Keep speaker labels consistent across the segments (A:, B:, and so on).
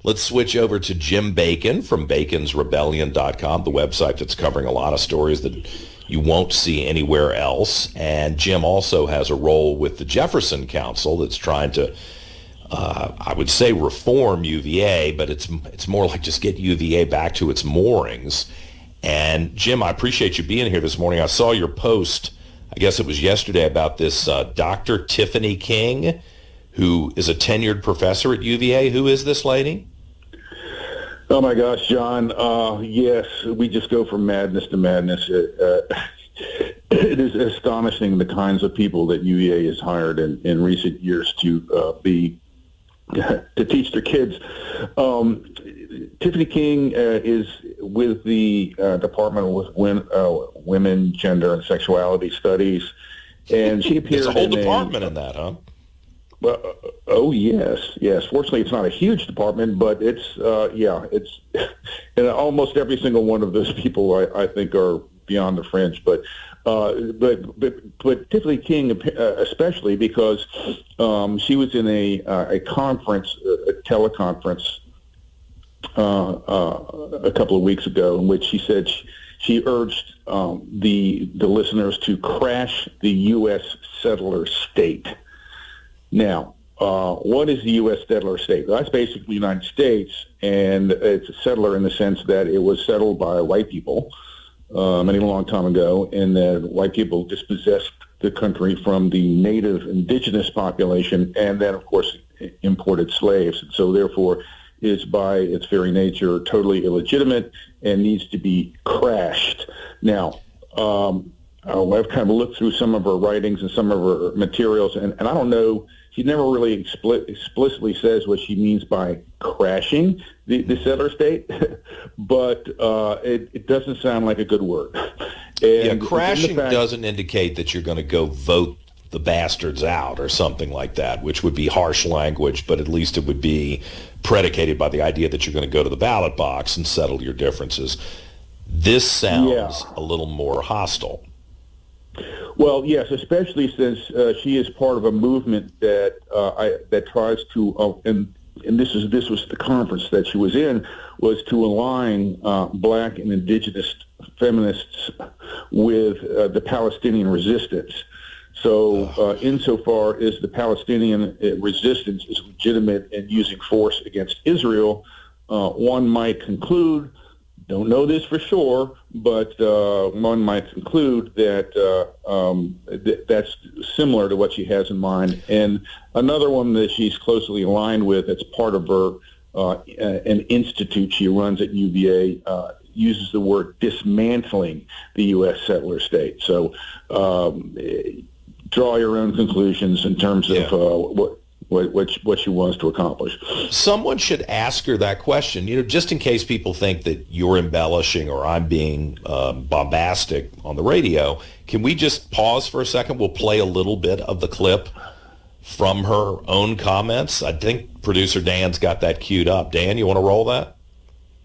A: Let's switch over to Jim Bacon from baconsrebellion.com, the website that's covering a lot of stories that you won't see anywhere else. And Jim also has a role with the Jefferson Council that's trying to, I would say, reform UVA, but it's more like just get UVA back to its moorings. And Jim, I appreciate you being here this morning. I saw your post, I guess it was yesterday, about this Dr. Tiffany King, who is a tenured professor at UVA. Who is this lady?
B: Oh my gosh, John. Yes, we just go from madness to madness. It is astonishing the kinds of people that UVA has hired in recent years to teach their kids. Tiffany King is with the Department of Women, Gender, and Sexuality Studies, and she appeared.
A: There's a whole department in that, huh?
B: Well, oh yes. Fortunately, it's not a huge department, but it's and almost every single one of those people I think are beyond the fringe. But Tiffany King especially, because she was in a conference, a teleconference a couple of weeks ago, in which she said she urged the listeners to crash the U.S. settler state. Now, what is the U.S. settler state? Well, that's basically the United States, and it's a settler in the sense that it was settled by white people many a long time ago, and that white people dispossessed the country from the native indigenous population, and then, of course, imported slaves. And so, therefore, is by its very nature totally illegitimate and needs to be crashed. Now, I've kind of looked through some of her writings and some of her materials, and I don't know, she never really explicitly says what she means by crashing the settler state, but it doesn't sound like a good word. And
A: crashing doesn't indicate that you're going to go vote the bastards out or something like that, which would be harsh language, but at least it would be predicated by the idea that you're going to go to the ballot box and settle your differences. This sounds a little more hostile.
B: Well, yes, especially since she is part of a movement that tries to, and this was the conference that she was in, was to align black and indigenous feminists with the Palestinian resistance. So insofar as the Palestinian resistance is legitimate in using force against Israel, one might conclude, don't know this for sure, but one might conclude that that's similar to what she has in mind. And another one that she's closely aligned with, that's part of her an institute she runs at UVA, uses the word dismantling the U.S. settler state. So draw your own conclusions in terms of what she wants to accomplish.
A: Someone should ask her that question, just in case people think that you're embellishing or I'm being bombastic on the radio. Can we just pause for a second? We'll play a little bit of the clip from her own comments. I think producer Dan's got that queued up. Dan, you want to roll that?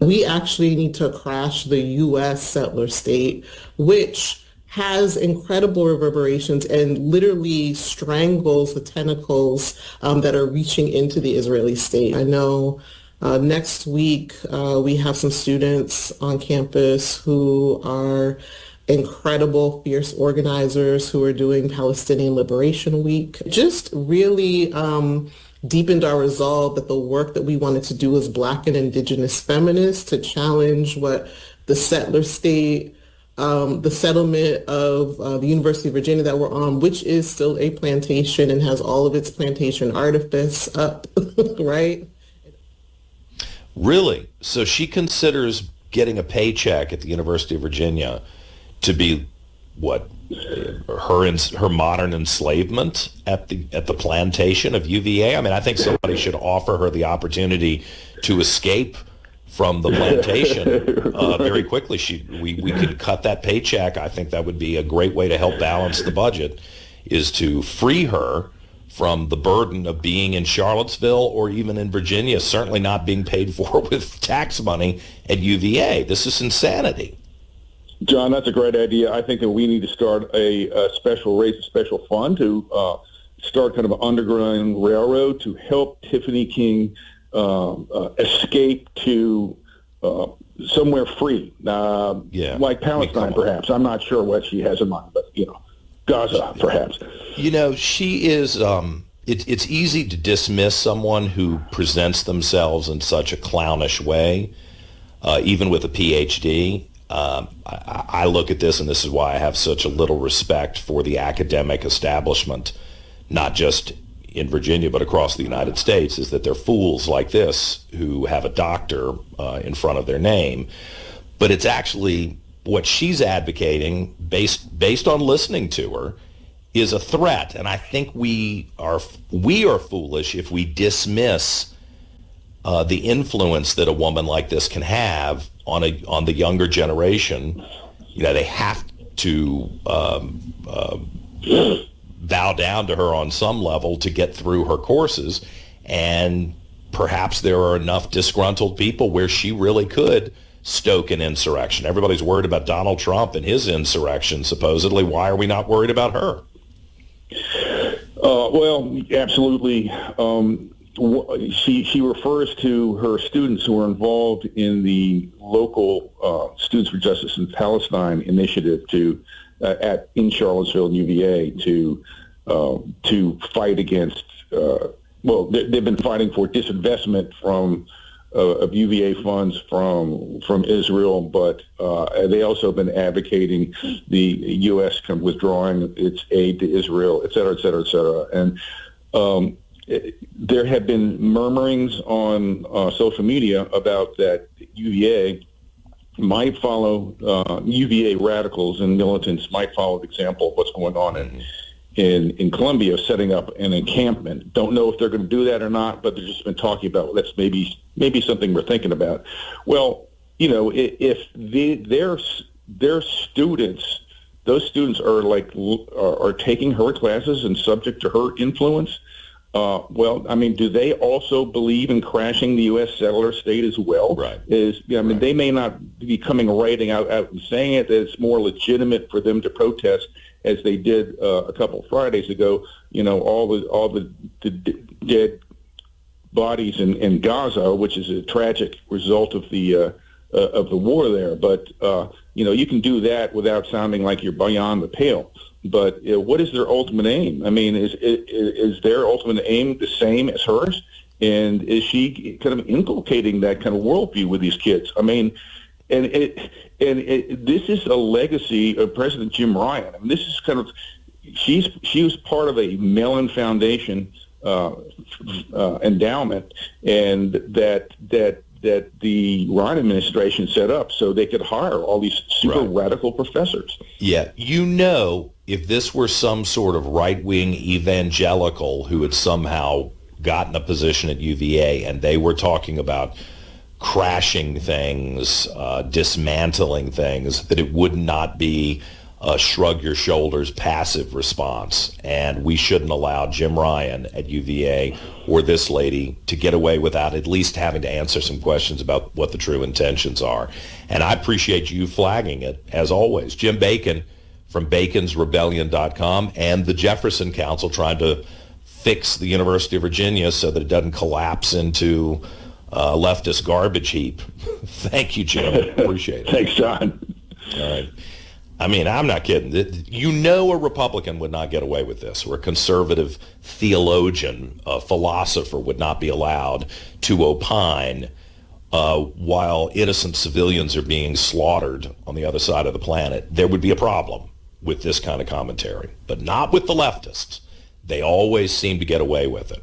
C: We actually need to crash the U.S. settler state, which has incredible reverberations and literally strangles the tentacles that are reaching into the Israeli state. I know next week we have some students on campus who are incredible, fierce organizers who are doing Palestinian Liberation Week. Just really deepened our resolve that the work that we wanted to do as Black and Indigenous feminists to challenge what the settler state, the settlement of the University of Virginia that we're on, which is still a plantation and has all of its plantation artifice up, right?
A: Really? So she considers getting a paycheck at the University of Virginia to be what, her modern enslavement at the plantation of UVA? I mean, I think somebody should offer her the opportunity to escape from the plantation very quickly. We could cut that paycheck. I think that would be a great way to help balance the budget, is to free her from the burden of being in Charlottesville or even in Virginia, certainly not being paid for with tax money at UVA. This is insanity.
B: John, that's a great idea. I think that we need to start raise a special fund to start kind of an underground railroad to help Tiffany King escape to somewhere free, like Palestine, perhaps. I'm not sure what she has in mind, but Gaza, perhaps.
A: She is. It's easy to dismiss someone who presents themselves in such a clownish way, even with a PhD. I look at this, and this is why I have such a little respect for the academic establishment, not just in Virginia, but across the United States, is that they're fools like this who have a doctor in front of their name. But it's actually what she's advocating, based on listening to her, is a threat. And I think we are foolish if we dismiss the influence that a woman like this can have on the younger generation. They have to bow down to her on some level to get through her courses, and perhaps there are enough disgruntled people where she really could stoke an insurrection. Everybody's worried about Donald Trump and his insurrection, supposedly. Why are we not worried about her?
B: Well, absolutely. She refers to her students who are involved in the local Students for Justice in Palestine initiative in Charlottesville, UVA, to fight against. They've been fighting for disinvestment of UVA funds from Israel, but they also have been advocating the U.S. withdrawing its aid to Israel, et cetera, et cetera, et cetera. And there have been murmurings on social media about that UVA might follow, UVA radicals and militants might follow the example of what's going on in Colombia, setting up an encampment. Don't know if they're going to do that or not, but they've just been talking about, that's maybe something we're thinking about. Well, if their students, those students are taking her classes and subject to her influence, do they also believe in crashing the U.S. settler state as well?
A: Right.
B: They may not be coming writing out and saying it. It's more legitimate for them to protest, as they did a couple of Fridays ago. All the dead bodies in Gaza, which is a tragic result of the war there. But you can do that without sounding like you're beyond the pale. But what is their ultimate aim? Is their ultimate aim the same as hers? And is she kind of inculcating that kind of worldview with these kids? This is a legacy of President Jim Ryan. This is kind of, she was part of a Mellon Foundation endowment, and that the Ryan administration set up so they could hire all these super radical professors.
A: Yeah, if this were some sort of right-wing evangelical who had somehow gotten a position at UVA and they were talking about crashing things, dismantling things, that it would not be a shrug your shoulders passive response. And we shouldn't allow Jim Ryan at UVA or this lady to get away without at least having to answer some questions about what the true intentions are. And I appreciate you flagging it, as always. Jim Bacon from baconsrebellion.com and the Jefferson Council trying to fix the University of Virginia so that it doesn't collapse into a leftist garbage heap. Thank you, Jim. Appreciate it.
B: Thanks, John.
A: All right. I'm not kidding. A Republican would not get away with this, or a conservative theologian, a philosopher would not be allowed to opine while innocent civilians are being slaughtered on the other side of the planet. There would be a problem with this kind of commentary, but not with the leftists. They always seem to get away with it.